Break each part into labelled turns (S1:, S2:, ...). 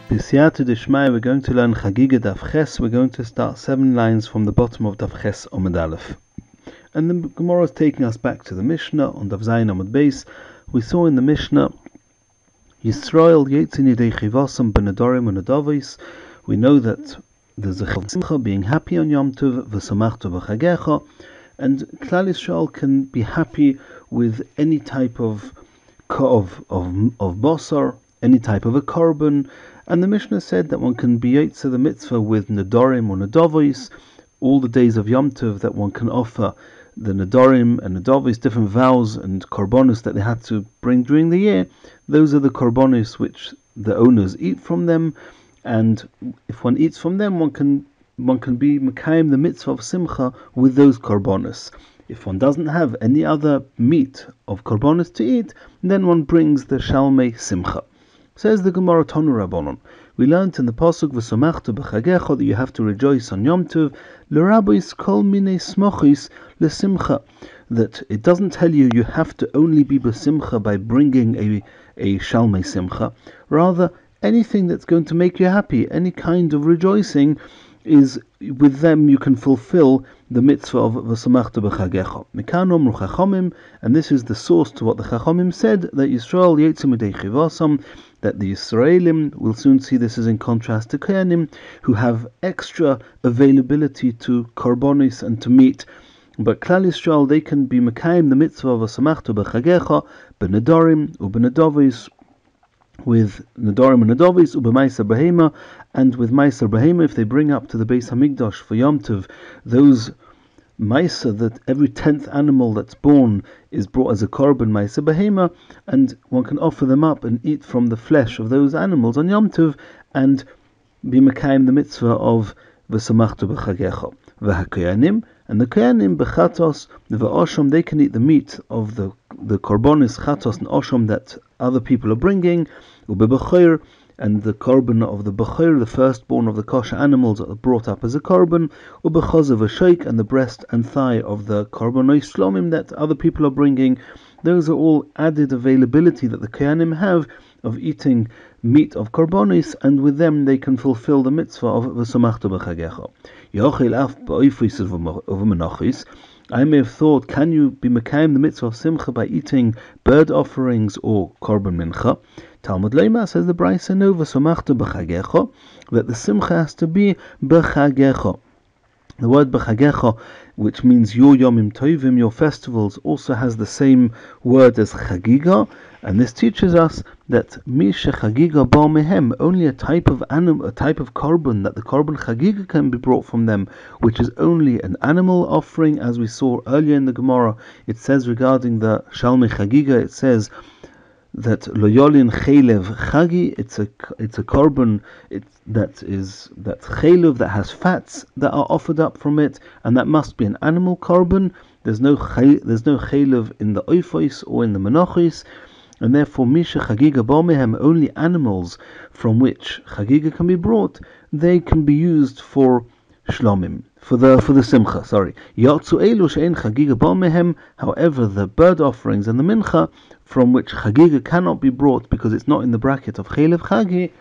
S1: B'siyata d'shmaya, we're going to learn Chagiga Daf Ches. We're going to start 7 lines from the bottom of Daf Ches Omid Aleph. And the Gemara is taking us back to the Mishnah on Daf Zayin Omid Beis. We saw in the Mishnah, Yisrael Yetzin Yidei Chivasam Benedorim Unedavis. We know that there's a Simcha, being happy on Yom Tov, V'samachto B'chagecha, and Klal Yisrael can be happy with any type of basar, any type of a korban. And the Mishnah said that one can be Yotze the mitzvah with Nedarim or Nedavos, all the days of Yom Tov, that one can offer the Nedarim and Nedavos, different vows and korbanos that they had to bring during the year. Those are the korbanos which the owners eat from them, and if one eats from them, one can be Mekayim the mitzvah of Simcha with those korbanos. If one doesn't have any other meat of korbanos to eat, then one brings the Shalmei Simcha. Says the Gemara Tanu Rabbanon, we learnt in the pasuk V'samachta b'chagecha that you have to rejoice on Yom Tov. L'rabos kol minei smochis l'simcha, that it doesn't tell you you have to only be b'simcha by bringing a shalmei simcha. Rather, anything that's going to make you happy, any kind of rejoicing, is with them you can fulfill the mitzvah of V'samachta b'chagecha. Mikan omru chachamim, and this is the source to what the chachamim said, that Yisrael yetzim midei chivasam, that the Yisraelim, will soon see this is in contrast to Kohanim, who have extra availability to korbanos and to meat. But Klal Yisrael, they can be Mekayim the mitzvah of V'samachta b'chagecha, b'nedarim u'b'nedavos, with Nedarim and Nedavos, u'b'maiser behema, and with maiser behema, if they bring up to the Beis Hamikdash for Yom Tov, those maiser, that every 10th animal that's born is brought as a korban maiser behema, and one can offer them up and eat from the flesh of those animals on Yom Tov, and be Mekayim the mitzvah of V'samachta b'chagecha. V'hakoyanim, and the Kohanim b'chatos v'osham, they can eat the meat of the korbanos chatos and osham that other people are bringing, u'b'bechor, and the korban of the bechor, the firstborn of the kosher animals that are brought up as a korban, u'b'choz of a sheik, and the breast and thigh of the korbanos shlomim that other people are bringing. Those are all added availability that the Kohanim have of eating meat of korbanos, and with them they can fulfill the mitzvah of V'samachta b'chagecha. Yochel af ba'oifis of menachis. I may have thought, can you be Mekayim the mitzvah of Simcha by eating bird offerings or korban mincha? Talmud Leima, says the Brisa, no, V'samachta b'chagecha, that the Simcha has to be b'chagecha. The word b'chagecha, which means your yomim tovim, your festivals, also has the same word as chagiga, and this teaches us that mi shechagiga ba mehem, only a type of animal, a type of korban, that the korban chagiga can be brought from them, which is only an animal offering. As we saw earlier in the Gemara, it says regarding the shalmei chagiga, it says that loyolin chelev chagi, it's a korban that's chelev, that has fats that are offered up from it, and that must be an animal korban. There's no chelev in the oifos or in the menachos, and therefore misha chagiga b'mehem, only animals from which chagiga can be brought, they can be used for shlomim, for the simcha. Yatzu elu she'en chagiga b'mehem. However, the bird offerings and the mincha, from which chagiga cannot be brought because it's not in the bracket of chelev chagi,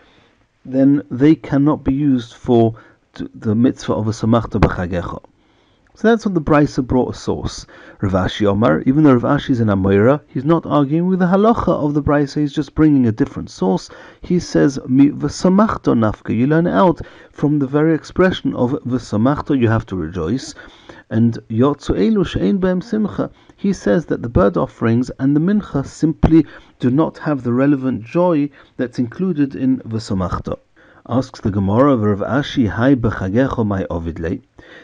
S1: then they cannot be used for the mitzvah of a samachta b'chagecha. So that's what the Brisa brought a source. Rav Ashi Omar, even though Rav Ashi is an Amoira, he's not arguing with the halacha of the Brisa, he's just bringing a different source. He says, Mi v'samachta nafka, you learn out from the very expression of v'samachta, you have to rejoice, and yotzu elu she'ein b'hem simcha, he says that the bird offerings and the mincha simply do not have the relevant joy that's included in v'samachta. Asks the Gemara of Rav Ashi, Hai b'chagecha my ovidle.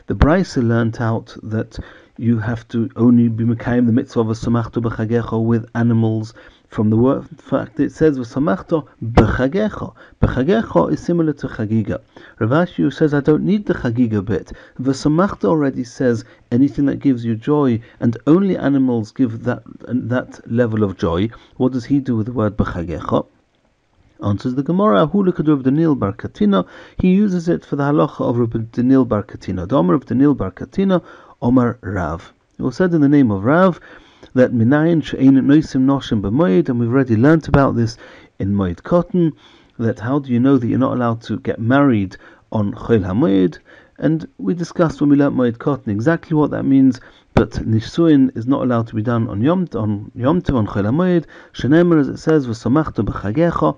S1: The Brisa learnt out that you have to only be Mekayim the mitzvah of V'samachta b'chagecha with animals. From the word fact it says V'samachta b'chagecha. B'chagecha is similar to chagiga. Rav Ashi says, I don't need the chagiga bit. V'samachta already says anything that gives you joy, and only animals give that level of joy. What does he do with the word b'chagecha? Answers the Gemara, Hulukad Rav Daniel bar Katina, he uses it for the halacha of Rav Daniel bar Katina. The Omer of Daniel bar Katina, Omer Rav. It was said in the name of Rav that Minayin she'ein noisim noshim b'moed, and we've already learnt about this in Moed Cotton, that how do you know that you're not allowed to get married on Chol HaMoed? And we discussed when we learnt Moed Katan exactly what that means, but Nisuin is not allowed to be done on Yom Tov, on Chol HaMoed. Shenemer, as it says, V'samachta b'chagecha,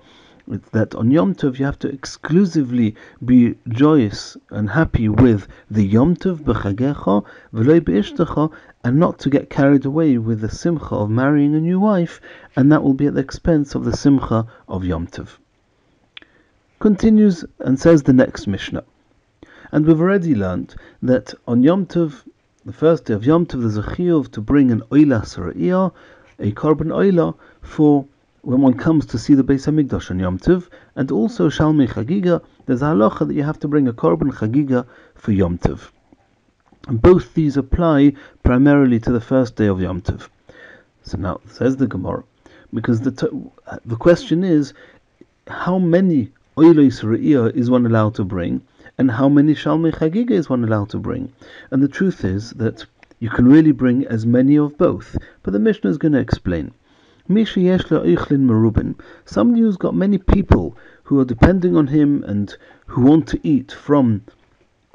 S1: that on Yom Tov you have to exclusively be joyous and happy with the Yom Tov b'chagecha v'loi b'ishtecha, and not to get carried away with the simcha of marrying a new wife, and that will be at the expense of the simcha of Yom Tov. Continues and says the next Mishnah. And we've already learnt that on Yom Tov, the first day of Yom Tov, there's a chiyuv to bring an oila sara'iyah, a korban oila, for when one comes to see the Beis HaMikdash on Yom Tov, and also Shalmei Chagiga, there's a halacha that you have to bring a korban Chagiga for Yom Tov. And both these apply primarily to the first day of Yom Tov. So now, says the Gemara, because the question is, how many oilos re'iyah is one allowed to bring, and how many Shalmei Chagiga is one allowed to bring? And the truth is that you can really bring as many of both, but the Mishnah is going to explain. Somebody who's got many people who are depending on him and who want to eat from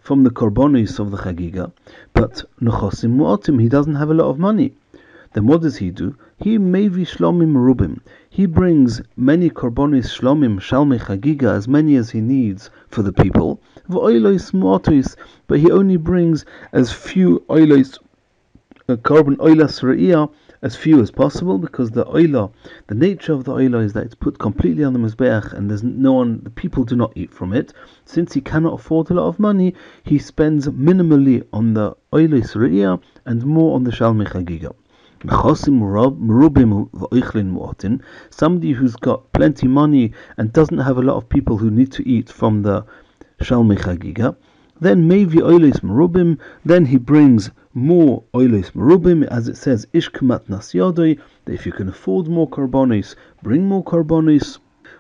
S1: the korbanos of the Chagiga, but nechosim mu'atim, he doesn't have a lot of money. Then what does he do? He mevi shlomim merubim. He brings many korbanos shlomim shalmei Chagiga, as many as he needs for the people. V'oilos mu'atos, but he only brings as few oilos, korban oilas re'iyah, as few as possible, because the nature of the oila is that it's put completely on the mizbeach, and there's no one, the people do not eat from it. Since he cannot afford a lot of money, he spends minimally on the oila re'iyah and more on the shalmei chagiga. Somebody who's got plenty money and doesn't have a lot of people who need to eat from the shalmei chagiga, then maybe oilis merubim, then he brings more oilis merubim, as it says, ish k'matnas yodoi, that if you can afford more korbanos, bring more korbanos.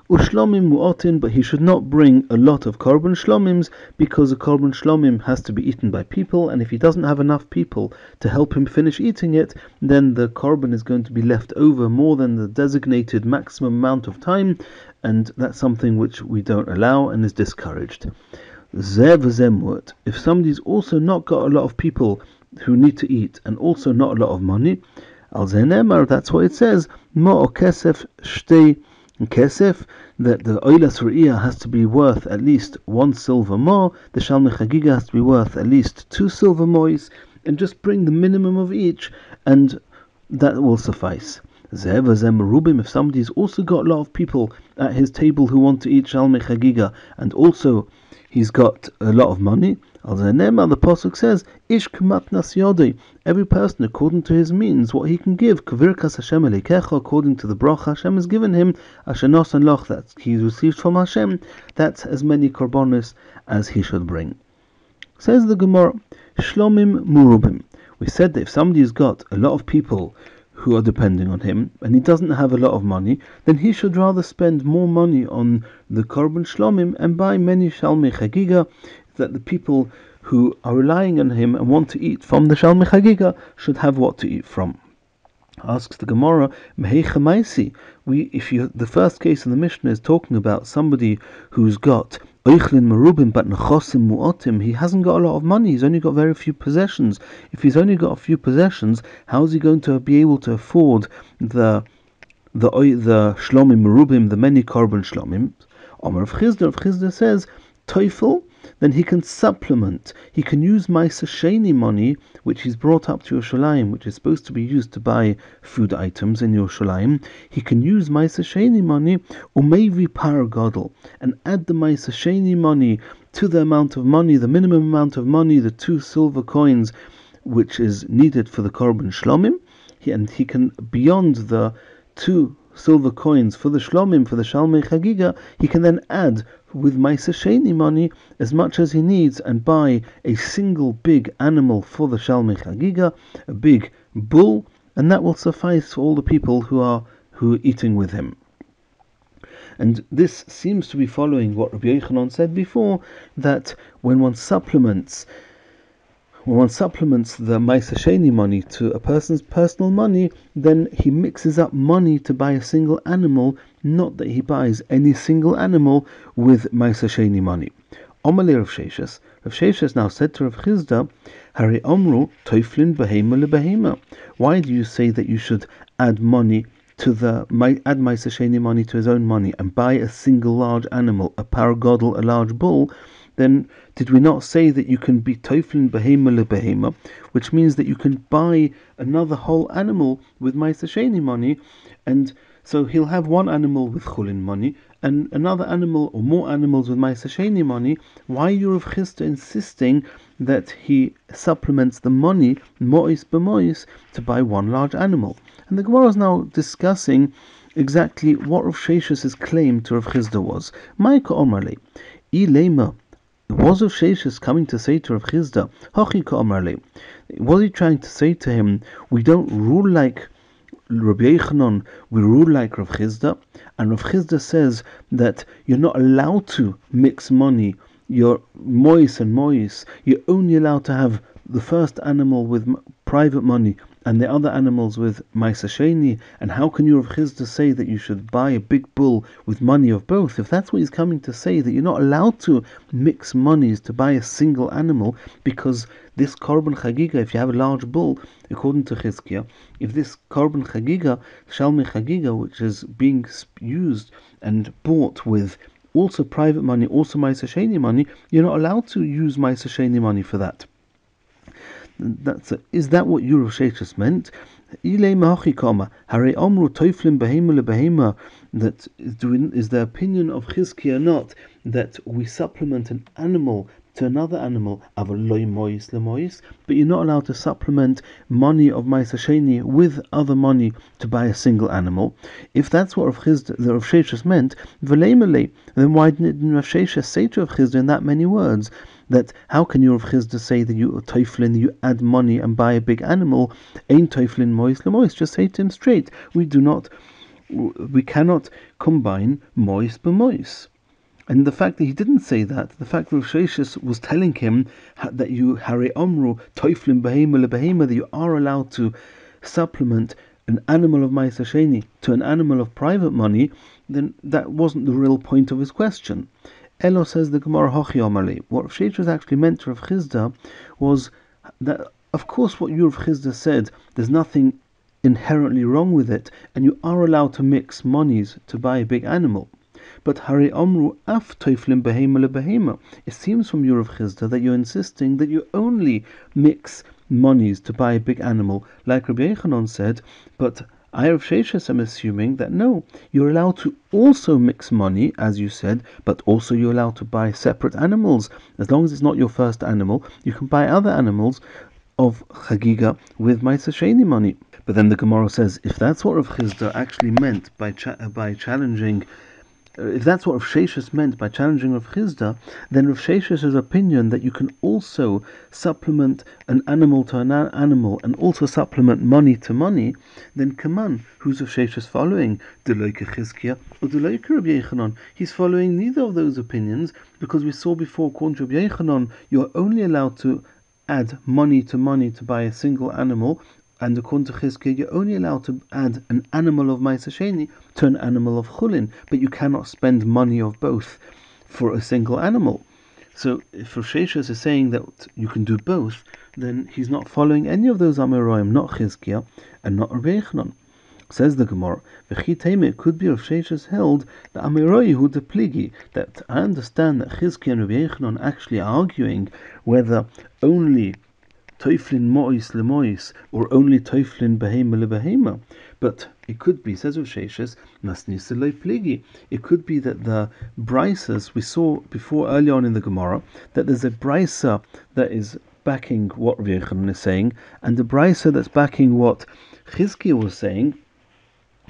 S1: Ushlomim mu'atin, but he should not bring a lot of korban shlomims, because a korban shlomim has to be eaten by people, and if he doesn't have enough people to help him finish eating it, then the korban is going to be left over more than the designated maximum amount of time, and that's something which we don't allow and is discouraged. If somebody's also not got a lot of people who need to eat and also not a lot of money, al zenemar, that's what it says, mo kesef shtei kesef, that the oilas re'iyah has to be worth at least 1 silver more, the shalmei chagiga has to be worth at least 2 silver mois, and just bring the minimum of each, and that will suffice. If somebody's also got a lot of people at his table who want to eat shalmei chagiga, and also he's got a lot of money, the Pasuk says, Ish k'matnas yodei, every person according to his means, what he can give, k'virkas Hashem elekecha, according to the bracha Hashem has given him, asher nosan loch, that he received from Hashem, that's as many korbanos as he should bring. Says the Gemara, Shlomim murubim. We said that if somebody's got a lot of people who are depending on him, and he doesn't have a lot of money, then he should rather spend more money on the korban shlomim and buy many shalmei chagiga, that the people who are relying on him and want to eat from the shalmei chagiga should have what to eat from. Asks the Gemara, the first case in the Mishnah is talking about somebody who's got oichlin merubim but nechosim mu'atim, he hasn't got a lot of money, he's only got very few possessions. If he's only got a few possessions, how is he going to be able to afford the shlomim merubim, the many korban shlomim? Omer Rav Chisda says, Teufel, then he can supplement. He can use Ma'aser Sheni money, which he's brought up to Yerushalayim, which is supposed to be used to buy food items in Yerushalayim. He can use Ma'aser Sheni money, Umevi Par Gadol, and add the Ma'aser Sheni money to the amount of money, the minimum amount of money, the 2 silver coins, which is needed for the Korban Shlomim. And he can, beyond the 2 silver coins for the Shlomim, for the Shalmei Chagiga, he can then add with Ma'aser Sheni money as much as he needs and buy a single big animal for the Shalmei Chagiga, a big bull, and that will suffice for all the people who are eating with him. And this seems to be following what Rabbi Yochanan said before, that when one supplements when one supplements the Ma'aser Sheni money to a person's personal money, then he mixes up money to buy a single animal, not that he buys any single animal with Ma'aser Sheni money. Omale Rav Sheshes. Rav Sheshes now said to Rav Chizda, Hari Omru Toiflin Behema LeBehema. Why do you say that you should add money to add Ma'aser Sheni money to his own money and buy a single large animal, a paragodel, a large bull? Then did we not say that you can be Toiflin Behema LeBehema, which means that you can buy another whole animal with Ma'aser Sheni money, and so he'll have one animal with Chulin money and another animal or more animals with Ma'aser Sheni money? Why are you Rav Chisda insisting that he supplements the money mois b'mois to buy one large animal? And the Gemara is now discussing exactly what Rav Sheshes' claim to Rav Chisda was. Ma'ika Omarle, Ilema. Was Rav Sheshes coming to say to Rav Chisda, Hochi Ka'omarle? Was he trying to say to him, we don't rule like Rabbi Yochanan, we rule like Rav Chisda? And Rav Chisda says that you're not allowed to mix money, you're mois and mois, you're only allowed to have the first animal with private money and the other animals with Ma'aser Sheni. And how can you, Rav Chisda, say that you should buy a big bull with money of both? If that's what he's coming to say, that you're not allowed to mix monies to buy a single animal, because this Korban Chagiga, if you have a large bull, according to Chizkiah, if this Korban Chagiga, Shalmei Chagiga, which is being used and bought with also private money, also Ma'aser Sheni money, you're not allowed to use Ma'aser Sheni money for that. Is that what Rav Sheshes meant? That is the opinion of Chizkiah not that we supplement an animal to another animal, but you're not allowed to supplement money of Ma'aser Sheni with other money to buy a single animal. If that's what Rav Sheshes meant, then why didn't Rav Sheshes say to Rav Chisda in that many words that how can you, Rav Chisda, say that you are toiflin, you add money and buy a big animal? Ain't toiflin mois lemois. Just say to him straight, we cannot combine mois b'mois. And the fact that he didn't say that, the fact that Rav Sheshes was telling him that you Hari Omru Toiflin Behema LeBehema, that you are allowed to supplement an animal of Ma'aser Sheni to an animal of private money, then that wasn't the real point of his question. Elo, says the Gemara, Hochi Omarle. What Rav Sheshes actually meant to Rav Chisda was that, of course, what Rav Chisda said, there's nothing inherently wrong with it, and you are allowed to mix monies to buy a big animal. But Hari Omru Af Toiflim Behema LeBehema. It seems from Rav Chisda that you're insisting that you only mix monies to buy a big animal, like Rabbi Yochanan said, but I, Rav Sheshes, am assuming that no, you're allowed to also mix money, as you said, but also you're allowed to buy separate animals. As long as it's not your first animal, you can buy other animals of Chagiga with Ma'aser Sheni money. But then the Gemara says, if that's what Rav Chisda actually meant by challenging, if that's what Rav Sheshes meant by challenging Rav Chisda, then Rav Sheshes' opinion that you can also supplement an animal to an animal and also supplement money to money, then Kaman, who's Rav Sheshes following? Deloike Chizkiah or Deloike Rabbi Yochanan? He's following neither of those opinions, because we saw before, according to Rabbi Yochanan, you're only allowed to add money to buy a single animal, and according to Chizkiah, you're only allowed to add an animal of Ma'aser Sheni to an animal of Chulin, but you cannot spend money of both for a single animal. So if Rav Sheshes is saying that you can do both, then he's not following any of those Amoraim, not Chizkiah and not Rabbi Yochanan. Says the Gemara, it could be Rav Sheshes held that Amiroi hu de pligi, that I understand that Chizkiah and Rabbi Yochanan actually arguing whether only Toiflin mois lemois or only Toiflin behema lebehema. But it could be, says Rav Sheshes, masniseloi pligi. It could be that the brises we saw before earlier on in the Gemara, that there's a brisa that is backing what Rav Yochanan is saying, and the brisa that's backing what Chizkiah was saying.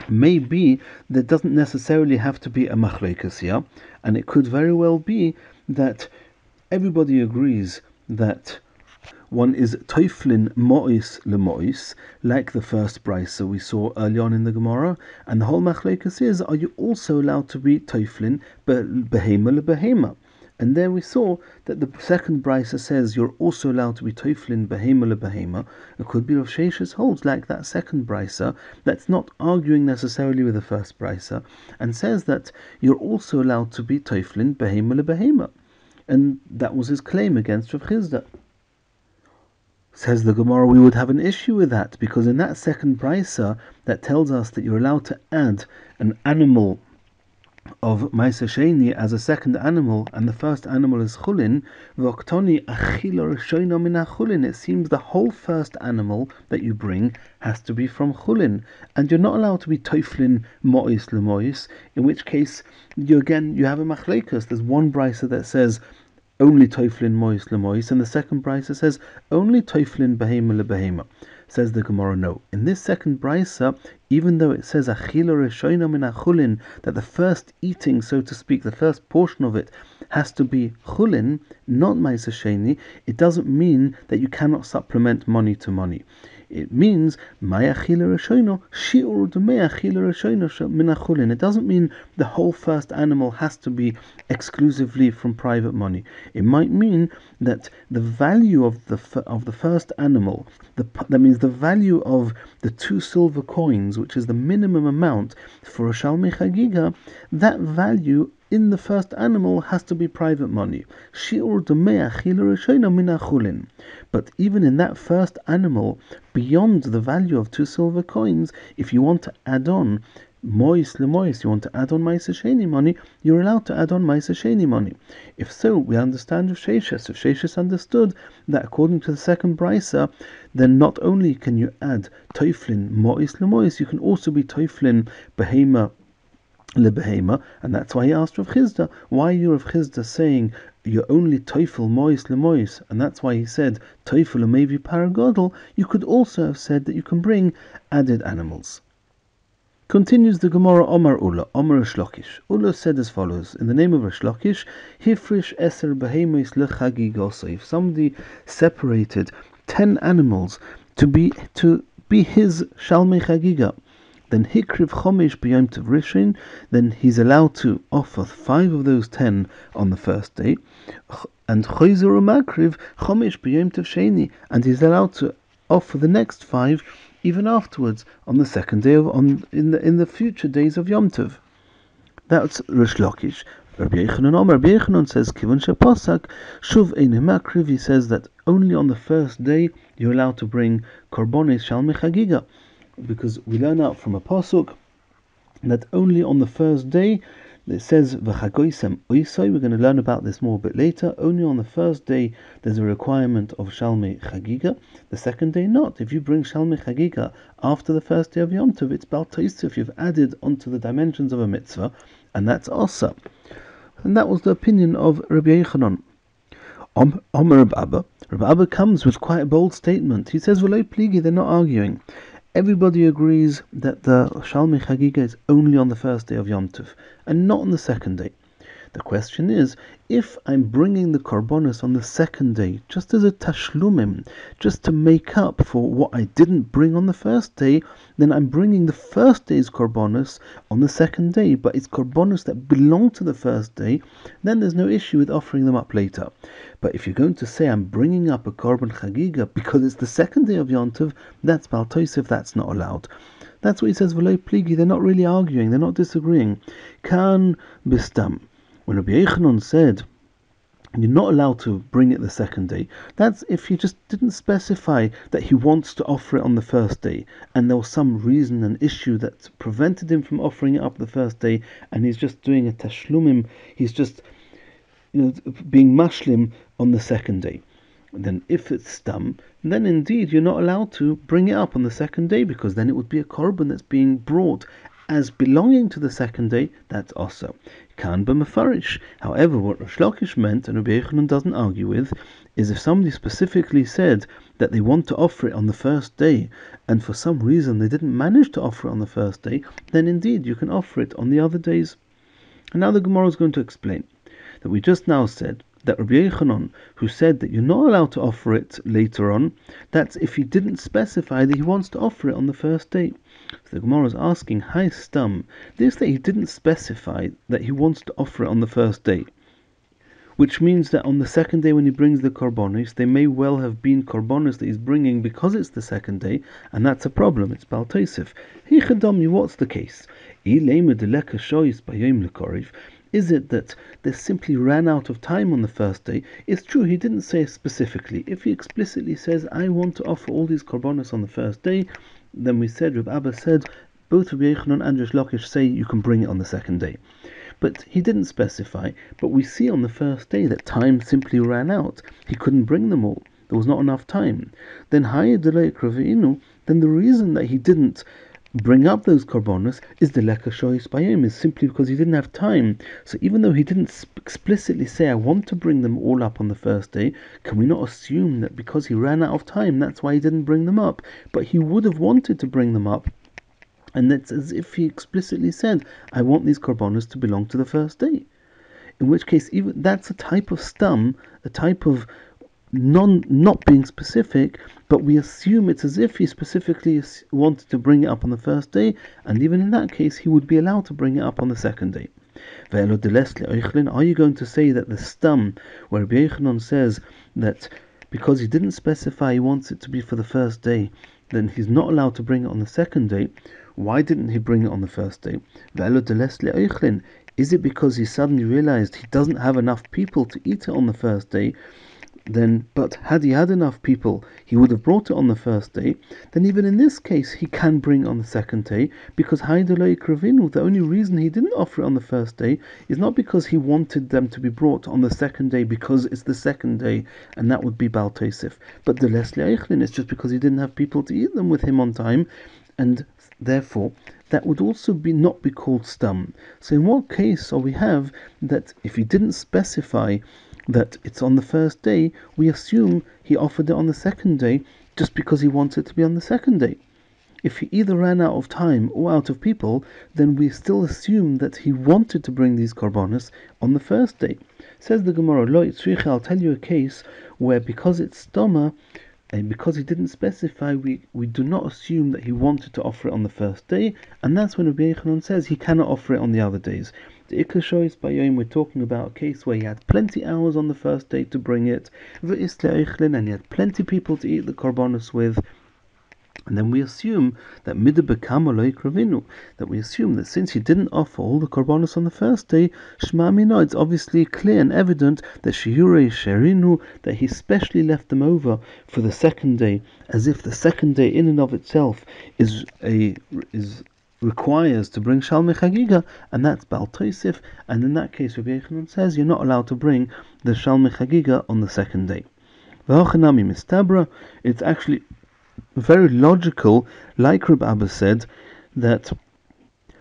S1: Maybe there doesn't necessarily have to be a machlokes here, and it could very well be that everybody agrees that one is toiflin mois lemois, like the first brisa we saw early on in the Gemara, and the whole machlokes is, are you also allowed to be toiflin behema lebehema? And there we saw that the second brisa says you're also allowed to be toiflin behema lebehema. It could be Rav Sheshes holds like that second brisa that's not arguing necessarily with the first brisa, and says that you're also allowed to be toiflin behema lebehema. And that was his claim against Rav Chizda. Says the Gemara, we would have an issue with that, because in that second brisa that tells us that you're allowed to add an animal of Ma'aser Sheni as a second animal, and the first animal is chulin, v'oktoni achila rishono min chulin. It seems the whole first animal that you bring has to be from chulin, and you're not allowed to be toiflin mo'is lemois. In which case, you have a machlekas. There's one brisa that says only toiflin mo'is lemois, and the second brisa says only toiflin behema lebehema. Says the Gemara, no. In this second brisa, even though it says achila rishono min chulin, that the first eating, so to speak, the first portion of it has to be chulin, not Ma'aser Sheni, it doesn't mean that you cannot supplement money to money. It means ma'achila rishono shi'ur d'mei achila rishono min chulin. It doesn't mean the whole first animal has to be exclusively from private money. It might mean that the value of the first animal, that means the value of the 2 silver coins, which is the minimum amount for a Shalmei Chagiga, that value in the first animal has to be private money. But even in that first animal, beyond the value of 2 silver coins, if you want to add on mois lemois, you want to add on Ma'aser Sheni money, you're allowed to add on Ma'aser Sheni money. If so, we understand Rav Sheshes. If Sheshes understood that according to the second brisa, then not only can you add toiflin mois lemois, you can also be toiflin behema lebehema, and that's why he asked Rav Chizda, why are you Rav Chizda saying you're only toifel mois lemois? And that's why he said toifel umevi paragodol. You could also have said that you can bring added animals. Continues the Gemara, Omar Ula, Omar Rish Lakish. Ula said as follows, in the name of Rish Lakish, Hifrish eser behemois lechagigos. If somebody separated 10 animals to be his Shalmei Chagiga, then Hikriv Chomesh B'Yom Tov Rishon, then he's allowed to offer 5 of those 10 on the first day, and Choizer Umakriv Chomesh B'Yom Tov Sheni, and he's allowed to offer the next 5 even afterwards on the second day in the future days of Yom Tov. That's Rish Lakish. Rabbi Yechanan says Kivon Shepasak Shuv Ein Makriv. He says that only on the first day you're allowed to bring korbanos Shalmei Chagiga, because we learn out from a pasuk that only on the first day, it says v'chagoisem oisoi. We're going to learn about this more a bit later. Only on the first day there's a requirement of Shalmei Chagiga. The second day not. If you bring Shalmei Chagiga after the first day of Yom Tov, it's Bal Tosef. You've added onto the dimensions of a mitzvah, and that's asa. And that was the opinion of Rabbi Yechanan. Omer Reb Abba. Reb Abba comes with quite a bold statement. He says, "V'lo pligi," they're not arguing. Everybody agrees that the Shalmei Chagiga is only on the first day of Yom Tov, and not on the second day. The question is, if I'm bringing the korbanos on the second day, just as a tashlumim, just to make up for what I didn't bring on the first day, then I'm bringing the first day's korbanos on the second day, but it's korbanos that belong to the first day, then there's no issue with offering them up later. But if you're going to say I'm bringing up a korban chagiga because it's the second day of Yom Tov, that's Bal Tosef, that's not allowed. That's what he says, V'lo pligi, they're not really arguing, they're not disagreeing. Kan bistam. When Rabbi Yechanan said you're not allowed to bring it the second day, that's if he just didn't specify that he wants to offer it on the first day, and there was some reason, an issue that prevented him from offering it up the first day, and he's just doing a tashlumim, he's just being mashlim on the second day. And then if it's stam, then indeed you're not allowed to bring it up on the second day, because then it would be a korban that's being brought as belonging to the second day. That's also Kan b'mefarish. However, what Rish Lakish meant, and Rabbi Yechanan doesn't argue with, is if somebody specifically said that they want to offer it on the first day, and for some reason they didn't manage to offer it on the first day, then indeed you can offer it on the other days. And now the Gemara is going to explain that we just now said that Rabbi Yechanan, who said that you're not allowed to offer it later on, that's if he didn't specify that he wants to offer it on the first day. So the Gemara is asking, Hi Stam, this that he didn't specify that he wants to offer it on the first day, which means that on the second day when he brings the korbanos, they may well have been korbanos that he's bringing because it's the second day, and that's a problem. It's Bal Tosef. Hichadami, what's the case? Is it that they simply ran out of time on the first day? It's true, he didn't say specifically. If he explicitly says, I want to offer all these korbanos on the first day, then we said, Reb Abba said, both Rabbi Yochanan and Rish Lakish say you can bring it on the second day. But he didn't specify. But we see on the first day that time simply ran out. He couldn't bring them all. There was not enough time. Then then the reason that he didn't bring up those korbanos is the leka shoyis bayim, is simply because he didn't have time. So even though he didn't explicitly say, I want to bring them all up on the first day, can we not assume that because he ran out of time, that's why he didn't bring them up? But he would have wanted to bring them up, and that's as if he explicitly said, I want these korbanos to belong to the first day. In which case, even that's a type of stum, a type of not being specific, but we assume it's as if he specifically wanted to bring it up on the first day, and even in that case, he would be allowed to bring it up on the second day. Are you going to say that the stum, where Rabbi Yochanan says that because he didn't specify he wants it to be for the first day, then he's not allowed to bring it on the second day? Why didn't he bring it on the first day? Is it because he suddenly realized he doesn't have enough people to eat it on the first day? But had he had enough people, he would have brought it on the first day. Then even in this case, he can bring it on the second day, because the only reason he didn't offer it on the first day is not because he wanted them to be brought on the second day because it's the second day, and that would be Bal Tosef. But the Leslie Eichlin, it's just because he didn't have people to eat them with him on time, and therefore that would also not be called stum. So in what case are we have that if he didn't specify that it's on the first day, we assume he offered it on the second day just because he wanted it to be on the second day? If he either ran out of time or out of people, then we still assume that he wanted to bring these korbanos on the first day. Says the Gemara, Lo Yitzricha, I'll tell you a case where because it's stoma, and because he didn't specify, we do not assume that he wanted to offer it on the first day, and that's when Rabbi Yochanan says he cannot offer it on the other days. The Ikar Shoyis Bayom, we're talking about a case where he had plenty hours on the first day to bring it, and he had plenty people to eat the korbanos with. And then we assume that that we assume that since he didn't offer all the korbanos on the first day, Shema Mino, it's obviously clear and evident that Shiurei Sherinu, that he specially left them over for the second day, as if the second day in and of itself requires to bring Shalmei Chagiga, and that's Bal Tosef, and in that case Rabbi Yochanan says you're not allowed to bring the Shalmei Chagiga on the second day. V'hochanami mistabra, it's actually very logical, like Reb Abba said, that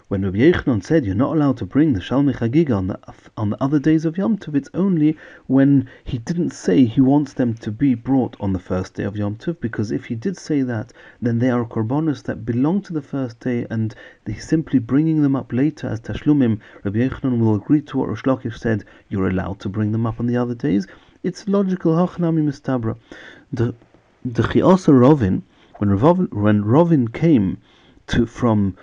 S1: when Rabbi Yochanan said you're not allowed to bring the Shalmei Chagiga on the other days of Yom Tov, it's only when he didn't say he wants them to be brought on the first day of Yom Tov, because if he did say that, then they are korbanos that belong to the first day, and he's simply bringing them up later as Tashlumim. Rabbi Yochanan will agree to what Rish Lakish said, you're allowed to bring them up on the other days. It's logical, Hachnami Mistabra. The Chiasa Rovin, when Rovin came from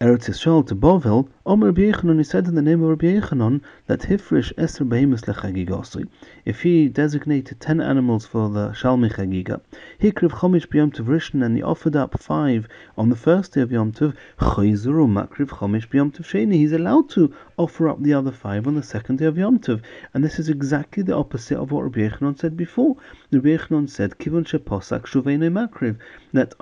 S1: Eretz Yisrael to Bovel, Omer Rabbi Yochanan, he said in the name of Rabbi Yochanan that Hifrish Eser Behemoth Lechagigosui, if he designated 10 animals for the Shalmei Chagiga, Hikriv Chomish B'Yom Tov Rishon, and he offered up 5 on the first day of Yom Tov, Choyzuru Makriv Chomish B'Yom Tov Sheni, he's allowed to offer up the other 5 on the second day of Yom Tov. And this is exactly the opposite of what Rabbi Yochanan said before. Rabbi Yochanan said, Kivon Sheposak Shuvene Makriv, that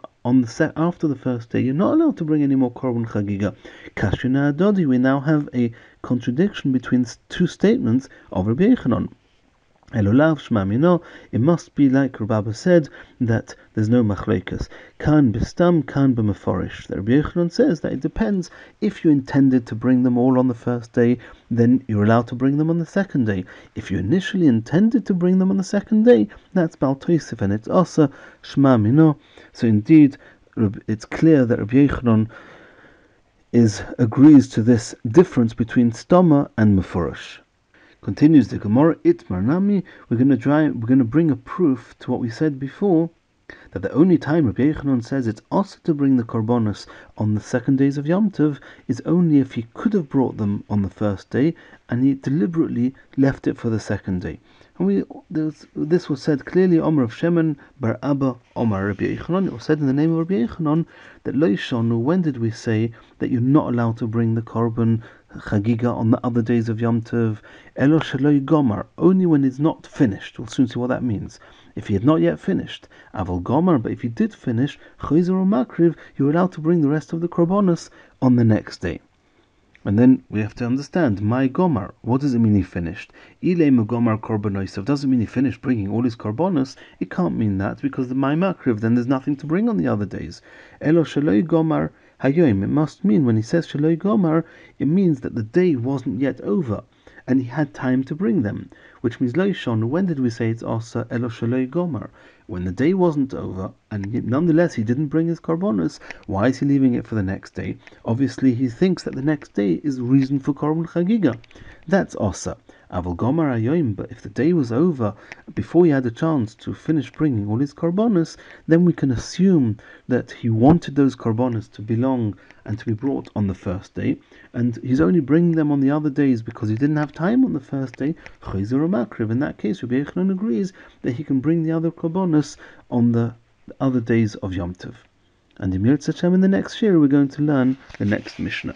S1: after the first day, you're not allowed to bring any more korban chagiga. Kashina Adodi, we now have a contradiction between two statements of Rabbi Yochanan. Elolav Shema Mino, it must be like Reb Abba said, that there's no machlekas. Kan bistam, kan b'meforish. The Rabbi Yochanan says that it depends. If you intended to bring them all on the first day, then you're allowed to bring them on the second day. If you initially intended to bring them on the second day, that's Bal Tosef, and it's also Shema Mino. So indeed, it's clear that Rabbi Yochanan agrees to this difference between stoma and meforish. Continues the Gemara, Itmar Nami, we're going to bring a proof to what we said before, that the only time Rabbi Yochanan says it's also to bring the korbanos on the second days of Yom Tov is only if he could have brought them on the first day and he deliberately left it for the second day. And this was said clearly, Omer of Shemen bar Abba Omer Rabbi Yochanan. It was said in the name of Rabbi Yochanan that Lo Yishanu, when did we say that you're not allowed to bring the korban chagiga on the other days of Yom Tov? Elo sheloi gomer, only when it's not finished. We'll soon see what that means. If he had not yet finished, aval gomer, but if he did finish, chayzer or makriv, you're allowed to bring the rest of the korbanos on the next day. And then we have to understand, my gomer, what does it mean he finished? Ilay gomer korbanos doesn't mean he finished bringing all his korbanos. It can't mean that, because the my makriv, then there's nothing to bring on the other days. Elo sheloi gomer hayoim, it must mean, when he says sheloi gomer, it means that the day wasn't yet over, and he had time to bring them. Which means, Loishon, when did we say it's also Elo sheloi gomer? When the day wasn't over, and nonetheless he didn't bring his korbanos, why is he leaving it for the next day? Obviously he thinks that the next day is reason for korban chagiga. That's osa. Aval gomer ayoim, but if the day was over before he had a chance to finish bringing all his korbanos, then we can assume that he wanted those korbanos to belong and to be brought on the first day, and he's only bringing them on the other days because he didn't have time on the first day. Chayzer or makriv. In that case, Rabbi Yochanan agrees that he can bring the other korbanos on the other days of Yom Tov. And in Yirtzeh Hashem, in the next year, we're going to learn the next Mishnah.